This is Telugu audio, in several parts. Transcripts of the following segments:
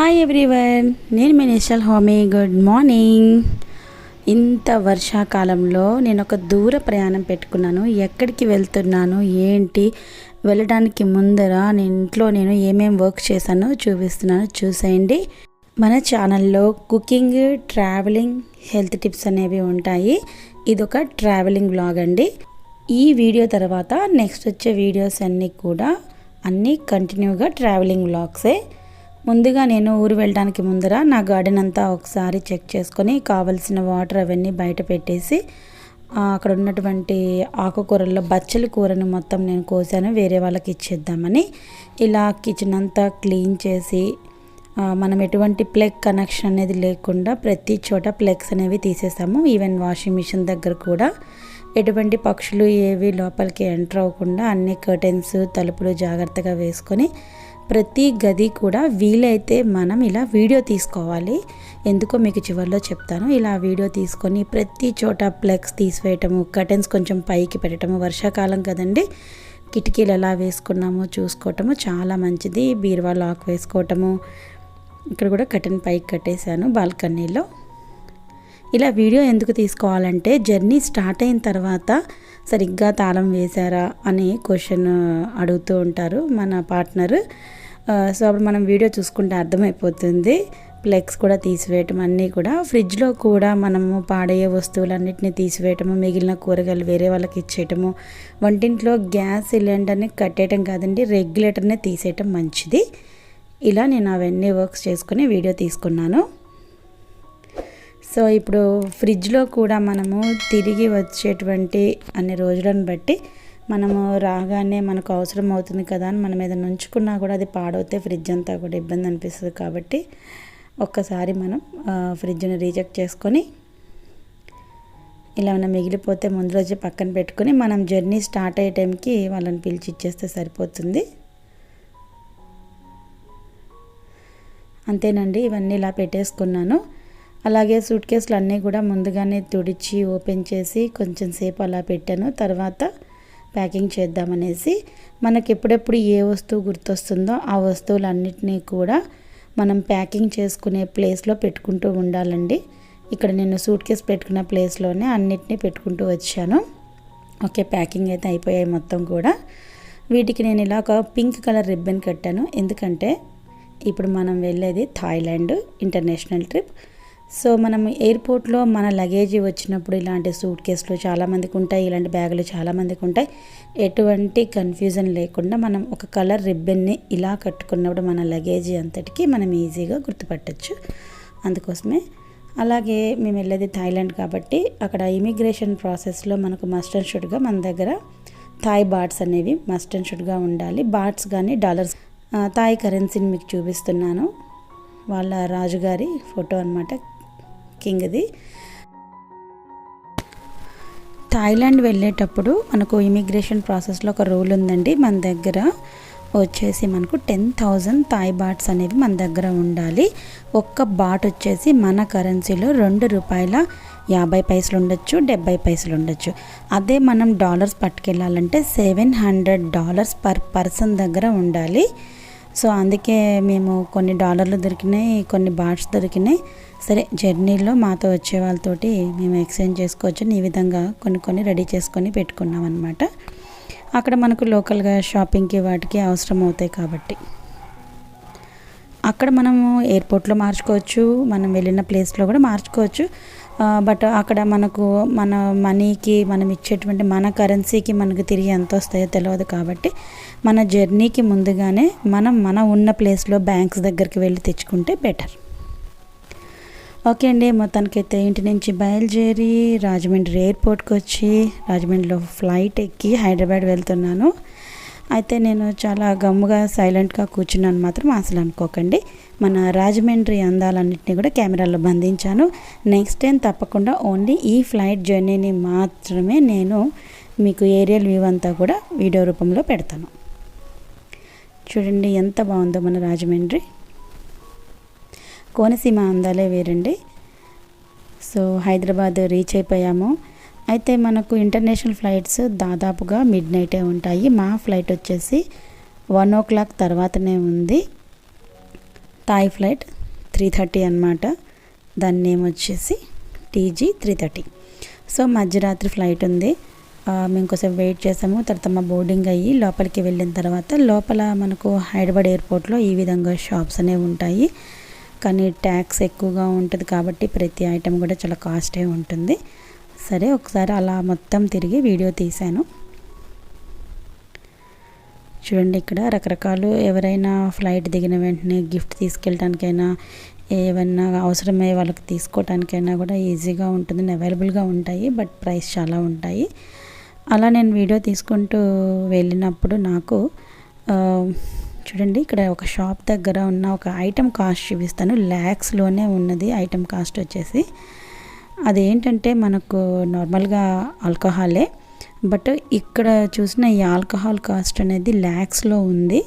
హాయ్ ఎవ్రీవన్, నేను మీ నిశ్చల్ హోమీ. Good morning. ఇంత వర్షాకాలంలో నేను ఒక దూర ప్రయాణం పెట్టుకున్నాను. ఎక్కడికి వెళ్తున్నాను ఏంటి, వెళ్ళడానికి ముందర నేను ఏమేమి వర్క్ చేశానో చూపిస్తున్నాను, చూసేయండి. మన ఛానల్లో కుకింగ్, ట్రావెలింగ్, హెల్త్ టిప్స్ అనేవి ఉంటాయి. ఇదొక ట్రావెలింగ్ వ్లాగ్ అండి. ఈ వీడియో తర్వాత నెక్స్ట్ వచ్చే వీడియోస్ అన్నీ కంటిన్యూగా ట్రావెలింగ్ వ్లాగ్సే. ముందుగా నేను ఊరు వెళ్ళడానికి ముందర నా గార్డెన్ అంతా ఒకసారి చెక్ చేసుకొని కావలసిన వాటర్ అవన్నీ బయట పెట్టేసి అక్కడ ఉన్నటువంటి ఆకుకూరల్లో బచ్చలి కూరను మొత్తం నేను కోసాను, వేరే వాళ్ళకి ఇచ్చేద్దామని. ఇలా కిచెన్ అంతా క్లీన్ చేసి మనం ఎటువంటి ప్లగ్ కనెక్షన్ అనేది లేకుండా ప్రతి చోట ప్లగ్స్ అనేవి తీసేసాము. ఈవెన్ వాషింగ్ మిషన్ దగ్గర కూడా ఎటువంటి పక్షులు ఏవి లోపలికి ఎంటర్ అవ్వకుండా అన్ని కర్టెన్స్, తలుపులు జాగ్రత్తగా వేసుకొని ప్రతి గది కూడా వీలైతే మనం ఇలా వీడియో తీసుకోవాలి. ఎందుకో మీకు చివరిలో చెప్తాను. ఇలా వీడియో తీసుకొని ప్రతి చోట ప్లగ్స్ తీసివేయటము, కర్టెన్స్ కొంచెం పైకి పెట్టడము, వర్షాకాలం కదండి, కిటికీలు ఎలా వేసుకున్నామో చూసుకోవటము చాలా మంచిది. బీరువా లాక్ వేసుకోవటము, ఇక్కడ కూడా కర్టెన్ పైకి కట్టేశాను బాల్కనీలో. ఇలా వీడియో ఎందుకు తీసుకోవాలంటే జర్నీ స్టార్ట్ అయిన తర్వాత సరిగ్గా తాళం వేశారా అని క్వశ్చన్ అడుగుతూ ఉంటారు మన పార్ట్నర్. సో అప్పుడు మనం వీడియో చూసుకుంటే అర్థమైపోతుంది. ప్లగ్స్ కూడా తీసివేయటం, అన్నీ కూడా ఫ్రిడ్జ్లో కూడా మనము పాడయ్యే వస్తువులన్నిటిని తీసివేయటము, మిగిలిన కూరగాయలు వేరే వాళ్ళకి ఇచ్చేయటము, వంటింట్లో గ్యాస్ సిలిండర్ని కట్టేయటం కాదండి, రెగ్యులేటర్ని తీసేయటం మంచిది. ఇలా నేను అవన్నీ వర్క్స్ చేసుకుని వీడియో తీసుకున్నాను. సో ఇప్పుడు ఫ్రిడ్జ్లో కూడా మనము తిరిగి వచ్చేటువంటి అన్ని రోజులను బట్టి మనము రాగానే మనకు అవసరం అవుతుంది కదా అని మనం ఏదైనా ఉంచుకున్నా కూడా అది పాడవుతే ఫ్రిడ్జ్ అంతా కూడా ఇబ్బంది అనిపిస్తుంది. కాబట్టి ఒక్కసారి మనం ఫ్రిడ్జ్ని రీచెక్ చేసుకొని ఇలా మనం మిగిలిపోతే ముందు రోజు పక్కన పెట్టుకొని మనం జర్నీ స్టార్ట్ అయ్యే టైంకి వాళ్ళని పిలిచి ఇచ్చేస్తే సరిపోతుంది. అంతేనండి, ఇవన్నీ ఇలా పెట్టేసుకున్నాను. అలాగే సూట్ కేసులు అన్నీ కూడా ముందుగానే తుడిచి ఓపెన్ చేసి కొంచెం సేపు అలా పెట్టాను. తర్వాత ప్యాకింగ్ చేద్దామనేసి మనకి ఎప్పుడెప్పుడు ఏ వస్తువు గుర్తొస్తుందో ఆ వస్తువులన్నిటినీ కూడా మనం ప్యాకింగ్ చేసుకునే ప్లేస్లో పెట్టుకుంటూ ఉండాలండి. ఇక్కడ నేను సూట్ కేసు పెట్టుకున్న ప్లేస్లోనే అన్నిటినీ పెట్టుకుంటూ వచ్చాను. ఓకే, ప్యాకింగ్ అయితే అయిపోయాయి మొత్తం కూడా. వీటికి నేను ఇలా ఒక పింక్ కలర్ రిబ్బన్ కట్టాను. ఎందుకంటే ఇప్పుడు మనం వెళ్ళేది థాయిలాండ్ ఇంటర్నేషనల్ ట్రిప్. సో మనం ఎయిర్పోర్ట్లో మన లగేజీ వచ్చినప్పుడు ఇలాంటి సూట్ కేసులు చాలామందికి ఉంటాయి, ఇలాంటి బ్యాగులు చాలామందికి ఉంటాయి. ఎటువంటి కన్ఫ్యూజన్ లేకుండా మనం ఒక కలర్ రిబ్బన్ని ఇలా కట్టుకున్నప్పుడు మన లగేజీ అంతటికి మనం ఈజీగా గుర్తుపట్టచ్చు. అందుకోసమే. అలాగే మేము వెళ్ళేది థాయిలాండ్ కాబట్టి అక్కడ ఇమిగ్రేషన్ ప్రాసెస్లో మనకు మస్ట్ అండ్ షుడ్గా మన దగ్గర థాయ్ బాట్స్ అనేవి మస్ట్ అండ్ షుడ్గా ఉండాలి. బాట్స్ కానీ డాలర్స్, థాయ్ కరెన్సీని మీకు చూపిస్తున్నాను. వాళ్ళ రాజుగారి ఫోటో అన్నమాట, కింగ్ది. థాయిలాండ్ వెళ్ళేటప్పుడు మనకు ఇమిగ్రేషన్ ప్రాసెస్లో ఒక రూల్ ఉందండి. మన దగ్గర వచ్చేసి మనకు 10,000 థాయ్ బాట్స్ అనేవి మన దగ్గర ఉండాలి. ఒక్క బాట్ వచ్చేసి మన కరెన్సీలో ₹2.50 ఉండొచ్చు, 70 పైసలు ఉండొచ్చు. అదే మనం డాలర్స్ పట్టుకెళ్ళాలంటే $700 పర్ పర్సన్ దగ్గర ఉండాలి. సో అందుకే మేము కొన్ని డాలర్లు దొరికినాయి, కొన్ని బాట్స్ దొరికినాయి. సరే, జర్నీలో మాతో వచ్చే వాళ్ళతోటి మేము ఎక్స్చేంజ్ చేసుకోవచ్చు. ఈ విధంగా కొన్ని రెడీ చేసుకొని పెట్టుకున్నాం అనమాట. అక్కడ మనకు లోకల్గా షాపింగ్కి వాటికి అవసరం అవుతాయి కాబట్టి అక్కడ మనము ఎయిర్పోర్ట్లో మార్చుకోవచ్చు, మనం వెళ్ళిన ప్లేస్లో కూడా మార్చుకోవచ్చు. బట్ అక్కడ మనకు మన మనీకి మనం ఇచ్చేటువంటి మన కరెన్సీకి మనకు తిరిగి ఎంత వస్తాయో తెలియదు. కాబట్టి మన జర్నీకి ముందుగానే మన ఉన్న ప్లేస్లో బ్యాంక్స్ దగ్గరికి వెళ్ళి తెచ్చుకుంటే బెటర్. ఓకే అండి, మొత్తానికైతే ఇంటి నుంచి బయలుదేరి రాజమండ్రి ఎయిర్పోర్ట్కి వచ్చి రాజమండ్రిలో ఫ్లైట్ ఎక్కి హైదరాబాద్ వెళ్తున్నాను. అయితే నేను చాలా గమ్ముగా సైలెంట్గా కూర్చున్నాను మాత్రం అసలు అనుకోకండి. మన రాజమండ్రి అందాలన్నింటినీ కూడా కెమెరాలో బంధించాను. నెక్స్ట్ టైం తప్పకుండా ఓన్లీ ఈ ఫ్లైట్ జర్నీని మాత్రమే నేను మీకు ఏరియల్ వ్యూ అంతా కూడా వీడియో రూపంలో పెడతాను. చూడండి ఎంత బాగుందో మన రాజమండ్రి. కోనసీమ అందాలే వేరండి. సో హైదరాబాద్ రీచ్ అయిపోయాము. అయితే మనకు ఇంటర్నేషనల్ ఫ్లైట్స్ దాదాపుగా మిడ్ నైటే ఉంటాయి. మా ఫ్లైట్ వచ్చేసి 1 o'clock తర్వాతనే ఉంది, థాయ్ ఫ్లైట్. 3:30 అనమాట. దాని నేమ్ వచ్చేసి TG 3:30. సో మధ్యరాత్రి ఫ్లైట్ ఉంది. మేము కొంచెం వెయిట్ చేసాము. తర్వాత మా బోర్డింగ్ అయ్యి లోపలికి వెళ్ళిన తర్వాత లోపల మనకు హైదరాబాద్ ఎయిర్పోర్ట్లో ఈ విధంగా షాప్స్ అనేవి ఉంటాయి. కానీ ట్యాక్స్ ఎక్కువగా ఉంటుంది కాబట్టి ప్రతి ఐటెం కూడా చాలా కాస్టే ఉంటుంది. సరే ఒకసారి అలా మొత్తం తిరిగి వీడియో తీశాను. చూడండి, ఇక్కడ రకరకాలు ఎవరైనా ఫ్లైట్ దిగిన వెంటనే గిఫ్ట్ తీసుకెళ్ళడానికైనా ఏమన్నా అవసరమయ్యే వాళ్ళకి తీసుకోవటానికైనా కూడా ఈజీగా ఉంటుంది, అవైలబుల్గా ఉంటాయి. బట్ ప్రైస్ చాలా ఉంటాయి. అలా నేను వీడియో తీసుకుంటూ వెళ్ళినప్పుడు నాకు చూడండి, ఇక్కడ ఒక షాప్ దగ్గర ఉన్న ఒక ఐటెం కాస్ట్ చూపిస్తాను. ల్యాక్స్లోనే ఉన్నది ఐటెం కాస్ట్ వచ్చేసి. అదేంటంటే మనకు నార్మల్గా ఆల్కహాలే, బట్ ఇక్కడ చూసిన ఈ ఆల్కహాల్ కాస్ట్ అనేది ల్యాక్స్లో ఉంది.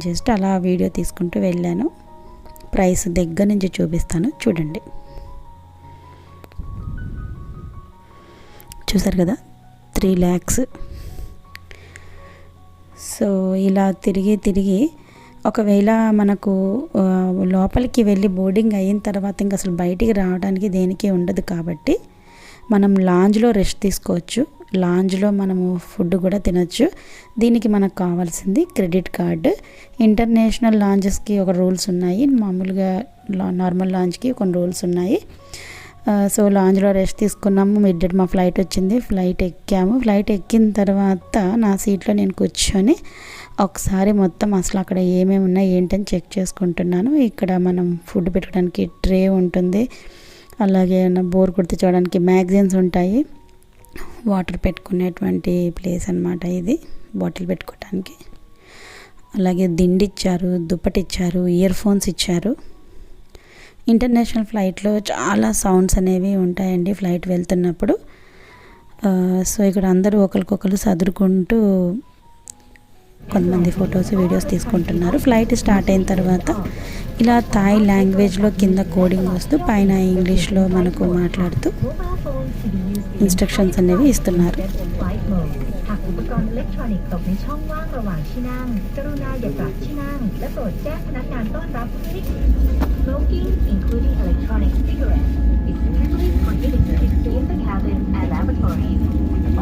జస్ట్ అలా వీడియో తీసుకుంటూ వెళ్ళాను. ప్రైస్ దగ్గర నుంచి చూపిస్తాను, చూడండి. చూసారు కదా, 3 lakhs. సో ఇలా తిరిగి ఒకవేళ మనకు లోపలికి వెళ్ళి బోర్డింగ్ అయిన తర్వాత ఇంకా అసలు బయటికి రావడానికి దేనికి ఉండదు కాబట్టి మనం లాంజ్లో రెస్ట్ తీసుకోవచ్చు. లాంజ్లో మనము ఫుడ్ కూడా తినచ్చు. దీనికి మనకు కావాల్సింది క్రెడిట్ కార్డు. ఇంటర్నేషనల్ లాంజెస్కి ఒక రూల్స్ ఉన్నాయి, మామూలుగా నార్మల్ లాంజ్కి కొన్ని రూల్స్ ఉన్నాయి. సో లాంజ్లో రెస్ట్ తీసుకున్నాము. మిడ్నైట్ మా ఫ్లైట్ వచ్చింది. ఫ్లైట్ ఎక్కాము. ఫ్లైట్ ఎక్కిన తర్వాత నా సీట్లో నేను కూర్చొని ఒకసారి మొత్తం అసలు అక్కడ ఏమేమి ఉన్నాయి ఏంటని చెక్ చేసుకుంటున్నాను. ఇక్కడ మనం ఫుడ్ పెట్టుకోవడానికి ట్రే ఉంటుంది. అలాగే బోర్ కొడితే చూడడానికి మ్యాగజైన్స్ ఉంటాయి. వాటర్ పెట్టుకునేటువంటి ప్లేస్ అనమాట ఇది, బాటిల్ పెట్టుకోవడానికి. అలాగే దిండి ఇచ్చారు, దుప్పటి ఇచ్చారు, ఇయర్ ఫోన్స్ ఇచ్చారు. ఇంటర్నేషనల్ ఫ్లైట్లో చాలా సౌండ్స్ అనేవి ఉంటాయండి ఫ్లైట్ వెళ్తున్నప్పుడు. సో ఇక్కడ అందరూ ఒకరికొకరు సదురుకుంటూ కొంతమంది ఫొటోస్ వీడియోస్ తీసుకుంటున్నారు. ఫ్లైట్ స్టార్ట్ అయిన తర్వాత ఇలా థాయ్ లాంగ్వేజ్లో కింద కోడింగ్ వస్తూ పైన ఇంగ్లీష్లో మనకు మాట్లాడుతూ ఇన్స్ట్రక్షన్స్ అనేవి ఇస్తున్నారు. Smoking, including electronic cigarettes, is strictly prohibited in the cabin and lavatories.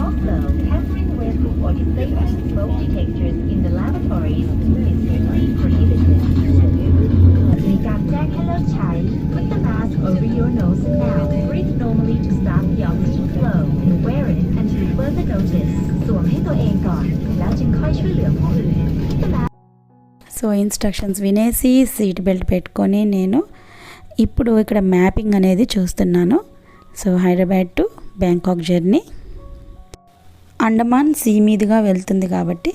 Also, tampering with or disabling smoke detectors in the lavatories is strictly prohibited. ในการแจ้งให้เลิกใช้ Put the mask over your nose now. Breathe normally to stop the oxygen flow and wear it until further notice. สวมให้ตัวเองก่อนแล้วจึงค่อยช่วยเหลือผู้อื่น Keep the mask. So instructions వినేసి సీట్ బెల్ట్ పెట్టుకొని నేను ఇప్పుడు ఇక్కడ మ్యాపింగ్ అనేది చూస్తున్నాను. So Hyderabad to Bangkok journey. Andaman sea మీదుగా వెళ్తుంది కాబట్టి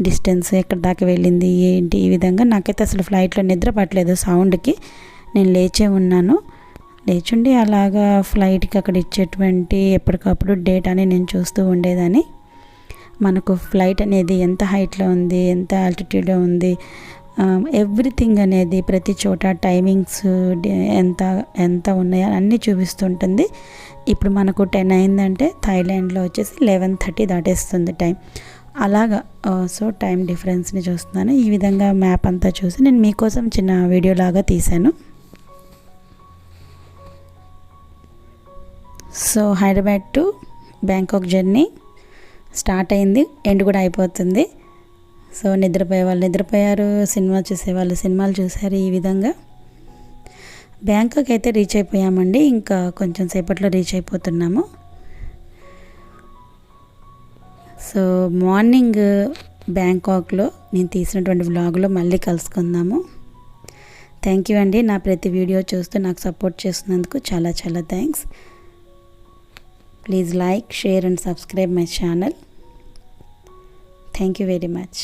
డిస్టెన్స్ ఎక్కడ దాకా వెళ్ళింది ఏంటి ఈ విధంగా నాకైతే అసలు ఫ్లైట్లో నిద్ర పట్టలేదు సౌండ్కి. నేను లేచే ఉన్నాను. లేచుండి అలాగా ఫ్లైట్కి అక్కడ ఇచ్చేటువంటి ఎప్పటికప్పుడు డేటాని నేను చూస్తూ ఉండేదాన్ని. మనకు ఫ్లైట్ అనేది ఎంత హైట్లో ఉంది, ఎంత ఆల్టిట్యూడ్లో ఉంది, ఎవ్రీథింగ్ అనేది ప్రతి చోట టైమింగ్స్ ఎంత ఎంత ఉన్నాయో అన్నీ చూపిస్తుంటుంది. ఇప్పుడు మనకు 10 అయిందంటే థాయిలాండ్లో వచ్చేసి 11:30 దాటేస్తుంది టైం. అలాగా సో టైం డిఫరెన్స్ని చూస్తున్నాను. ఈ విధంగా మ్యాప్ అంతా చూసి నేను మీకోసం చిన్న వీడియో లాగా తీశాను. So Hyderabad to Bangkok journey start అయింది, ఎండ్ కూడా అయిపోతుంది. సో నిద్రపోయే వాళ్ళు నిద్రపోయారు, సినిమా చూసేవాళ్ళు సినిమాలు చూశారు. ఈ విధంగా బ్యాంకాక్ అయితే రీచ్ అయిపోయామండి. ఇంకా కొంచెం సేపట్లో రీచ్ అయిపోతున్నాము. సో మార్నింగ్ బ్యాంకాక్లో నేను తీసినటువంటి వ్లాగ్లో మళ్ళీ కలుసుకుందాము. థ్యాంక్ యూ అండి, నా ప్రతి వీడియో చూస్తూ నాకు సపోర్ట్ చేస్తున్నందుకు చాలా చాలా thanks. Please like, share and subscribe my channel. Thank you very much.